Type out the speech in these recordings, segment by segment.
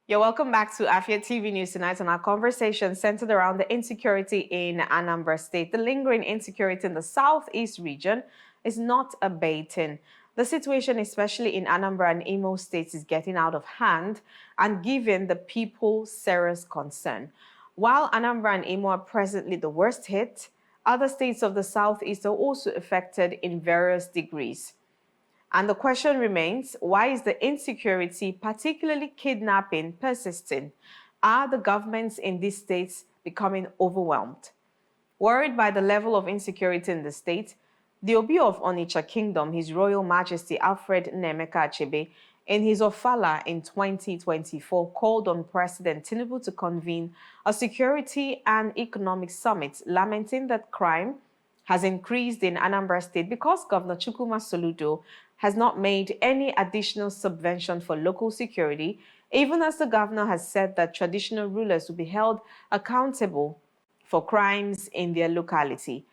You're welcome back to Afia TV News tonight, and our conversation centered around the insecurity in Anambra State. The lingering insecurity in the southeast region is not abating. The situation, especially in Anambra and Imo States, is getting out of hand and giving the people serious concern. While Anambra and Imo are presently the worst hit, other states of the southeast are also affected in various degrees. And the question remains, why is the insecurity, particularly kidnapping, persisting? Are the governments in these states becoming overwhelmed? Worried by the level of insecurity in the state, the Obi of Onitsha Kingdom, His Royal Majesty Alfred Nnaemeka Achebe, in his Ofala in 2024, called on President Tinubu to convene a security and economic summit, lamenting that crime has increased in Anambra State because Governor Chukwuma Soludo has not made any additional subvention for local security, even as the governor has said that traditional rulers will be held accountable for crimes in their locality.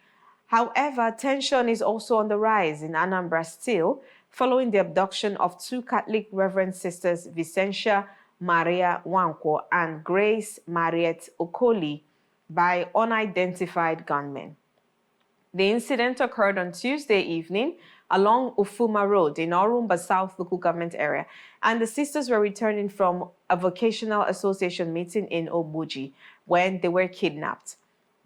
However, tension is also on the rise in Anambra still, following the abduction of two Catholic Reverend sisters, Vincentia Nwankwo and Grace Mariette Okoli, by unidentified gunmen. The incident occurred on Tuesday evening along Ufuma Road in Orumba South local government area, and the sisters were returning from a vocational association meeting in Obuji when they were kidnapped.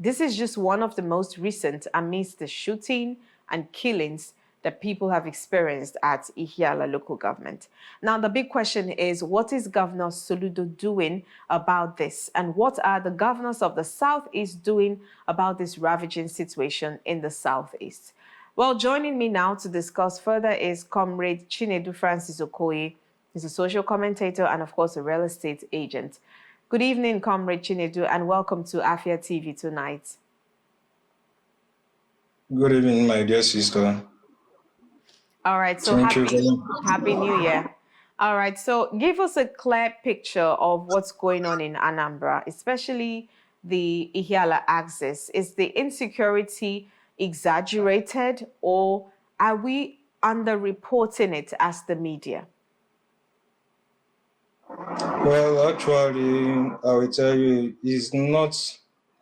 This is just one of the most recent amidst the shooting and killings that people have experienced at Ihiala local government. Now, the big question is, what is Governor Soludo doing about this? And what are the governors of the Southeast doing about this ravaging situation in the Southeast? Well, joining me now to discuss further is Comrade Chinedu Francis Okoye. He's a social commentator and, of course, a real estate agent. Good evening, Comrade Chinedu, and welcome to Afia TV tonight. Good evening, my dear sister. All right, so happy New Year. All right, so give us a clear picture of what's going on in Anambra, especially the Ihiala axis. Is the insecurity exaggerated, or are we underreporting it as the media? Well, actually, I will tell you, it's not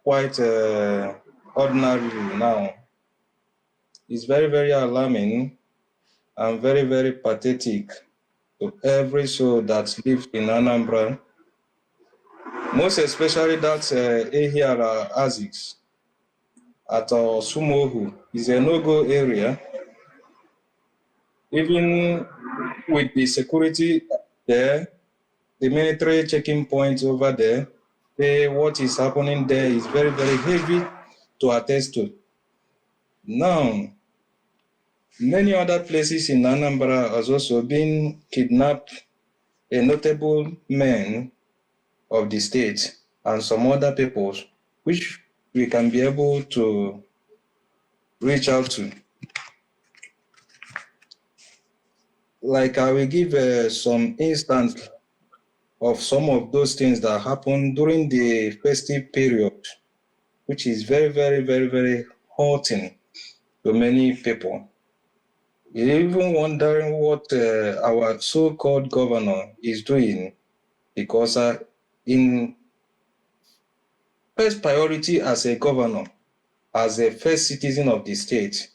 quite ordinary now. It's very, very alarming and very, very pathetic to every soul that lives in Anambra, most especially that Ihiala axis at Sumohu is a no-go area. Even with the security there, the military checking points over there, what is happening there is very, very heavy to attest to. Now, many other places in Anambra has also been kidnapped, a notable men of the state and some other peoples, which we can be able to reach out to. Like I will give some instance of some of those things that happen during the festive period, which is very, very, very, very hurting to many people. You're even wondering what our so-called governor is doing, because in first priority as a governor, as a first citizen of the state,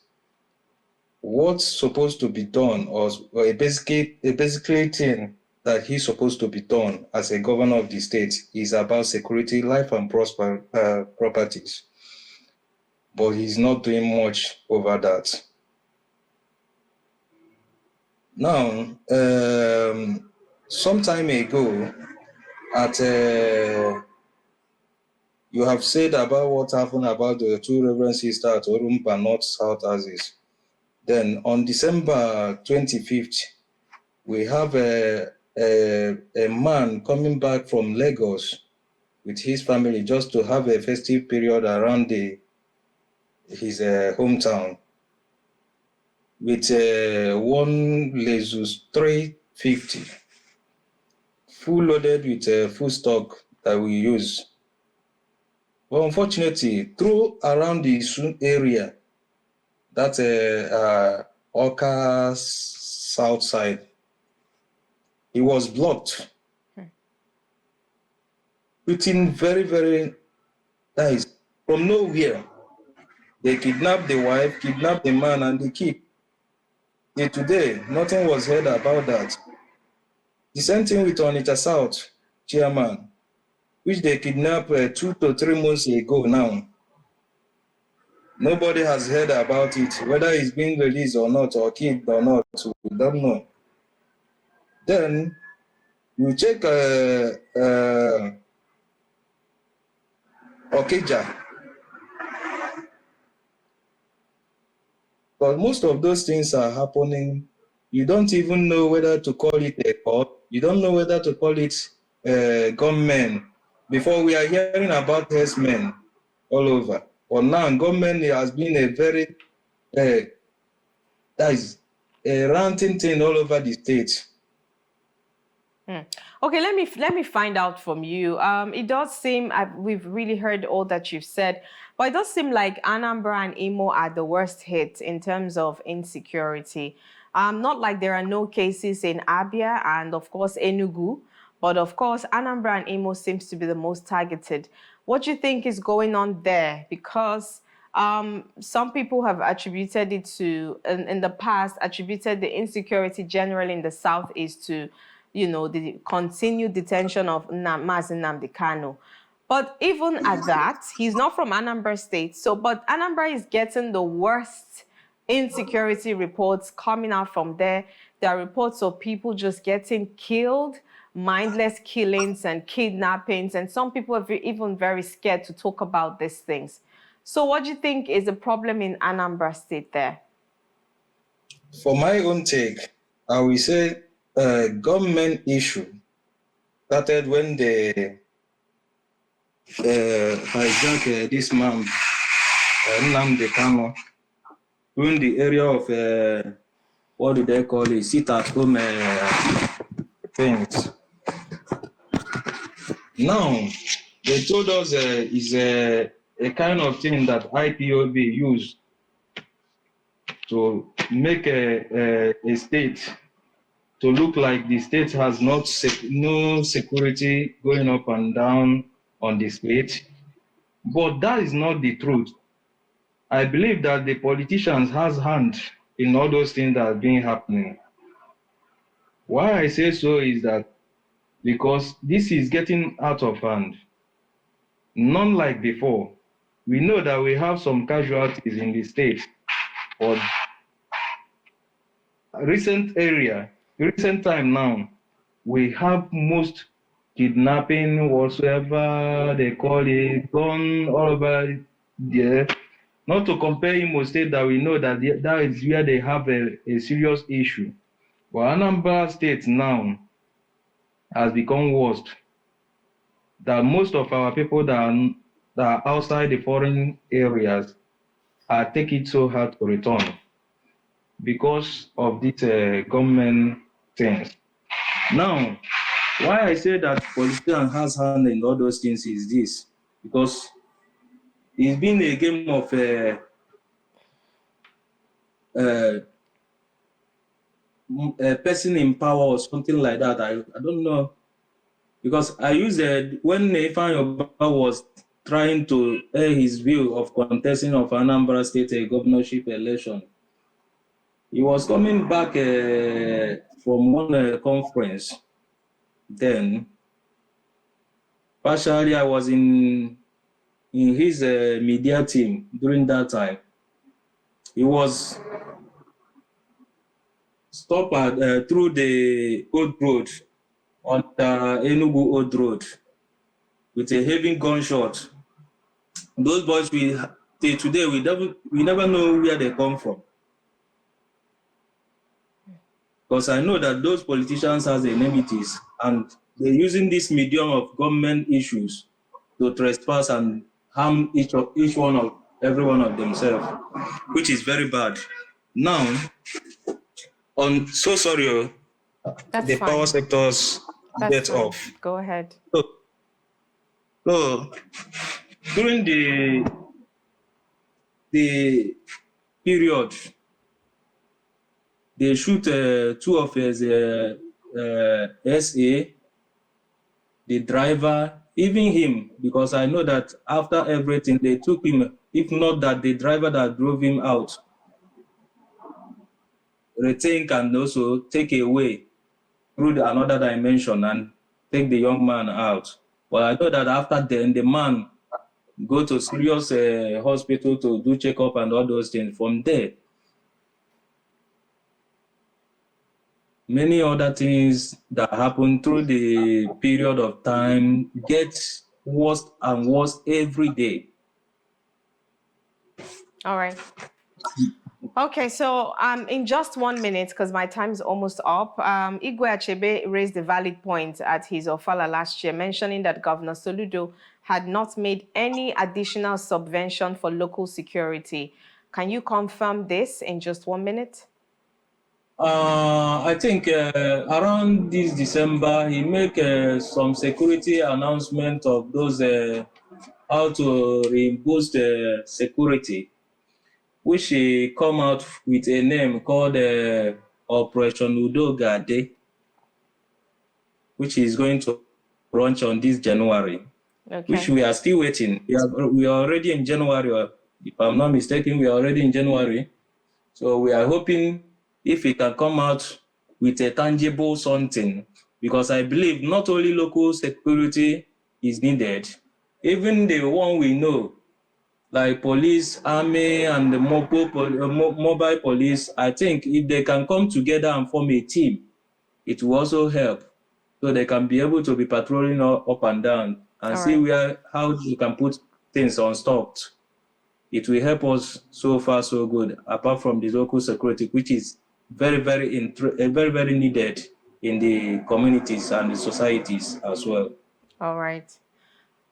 what's supposed to be done, or a basically thing that he's supposed to be done as a governor of the state, is about security, life and properties. But he's not doing much over that. Now, some time ago, you have said about what happened about the two Reverend sisters at Orumba North South Axis. Then on December 25th, we have a man coming back from Lagos with his family just to have a festive period around his hometown with one Lexus 350, full loaded with full stock that we use. But unfortunately, through around the Sun area, that's Oka south side, it was blocked. shooting very, very nice. From nowhere, they kidnapped the wife, kidnapped the man, and the kid. Till today, nothing was heard about that. The same thing with Onitsha South chairman, which they kidnapped 2 to 3 months ago now. Nobody has heard about it, whether it's being released or not, or killed or not, we don't know. Then you check Okija. But most of those things are happening. You don't even know whether to call it a court. You don't know whether to call it gunmen. Before, we are hearing about herdsmen all over. But now, government has been a very, that is a ranting thing all over the state. Okay, let me find out from you. It does seem we've really heard all that you've said, but it does seem like Anambra and Imo are the worst hit in terms of insecurity. Not like there are no cases in Abia and of course Enugu, but of course Anambra and Imo seems to be the most targeted. What do you think is going on there? Because some people have attributed it to, in the past, attributed the insecurity generally in the Southeast to, you know, the continued detention of Mazi Nnamdi Kanu. But even at that, he's not from Anambra State. So, but Anambra is getting the worst insecurity reports coming out from there. There are reports of people just getting killed, mindless killings and kidnappings. And some people are even very scared to talk about these things. So what do you think is the problem in Anambra State there? For my own take, I will say government issue started when they hijacked this man, Nnamdi Kanu, in the area of, what do they call it, sit-at-home things. Now, they told us is a kind of thing that IPOB use to make a state to look like the state has no security going up and down on the state. But that is not the truth. I believe that the politicians has hand in all those things that are being happening. Why I say so is that because this is getting out of hand. None like before. We know that we have some casualties in the state, but recent time now, we have most kidnapping, whatsoever they call it, gone all over there. Not to compare Imo State, that we know that that is where they have a serious issue. But Anambra State now has become worst. That most of our people that are outside the foreign areas are taking it so hard to return because of these government things. Now, why I say that politician has hand in all those things is this, because it's been a game of a person in power or something like that. I don't know, because I used when Ifeanyi was trying to air his view of contesting of Anambra State governorship election. He was coming back from one conference. Then, partially, I was in his media team during that time. He was stopped through the old road on the Enugu Old Road with a heavy gunshot. Those boys, till today, we never know where they come from. Because I know that those politicians have enmities and they're using this medium of government issues to trespass and harm every one of themselves, which is very bad. Now, so sorry, the fine. power sectors get off. Go ahead. So during the period, they shoot two of his SA, the driver even him, because I know that after everything, they took him, if not that the driver that drove him out, rethink and also take away through another dimension and take the young man out. But I know that after then, the man go to serious hospital to do checkup and all those things. From there, many other things that happen through the period of time get worse and worse every day. All right. Okay, so in just 1 minute, because my time is almost up, Igwe Achebe raised a valid point at his Ofala last year, mentioning that Governor Soludo had not made any additional subvention for local security. Can you confirm this in just 1 minute? I think around this December, he make some security announcement of those how to reimburse the security, which he come out with a name called Operation Udogade, which is going to launch on this January, which we are still waiting. We are already in January, or if I'm not mistaken, we are already in January. So we are hoping if it can come out with a tangible something, because I believe not only local security is needed, even the one we know, like police, army, and the mobile police, I think if they can come together and form a team, it will also help. So they can be able to be patrolling up and down and see how you can put things unstopped. It will help us so far so good, apart from the local security, which is very, very needed in the communities and the societies as well. All right.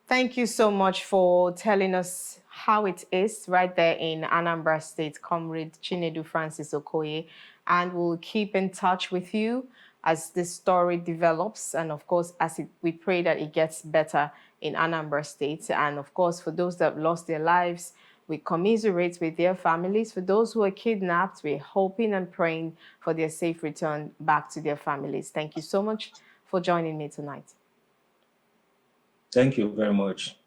Thank you so much for telling us how it is right there in Anambra State, Comrade Chinedu Francis Okoye. And we'll keep in touch with you as this story develops. And of course, we pray that it gets better in Anambra State. And of course, for those that have lost their lives, we commiserate with their families. For those who are kidnapped, we're hoping and praying for their safe return back to their families. Thank you so much for joining me tonight. Thank you very much.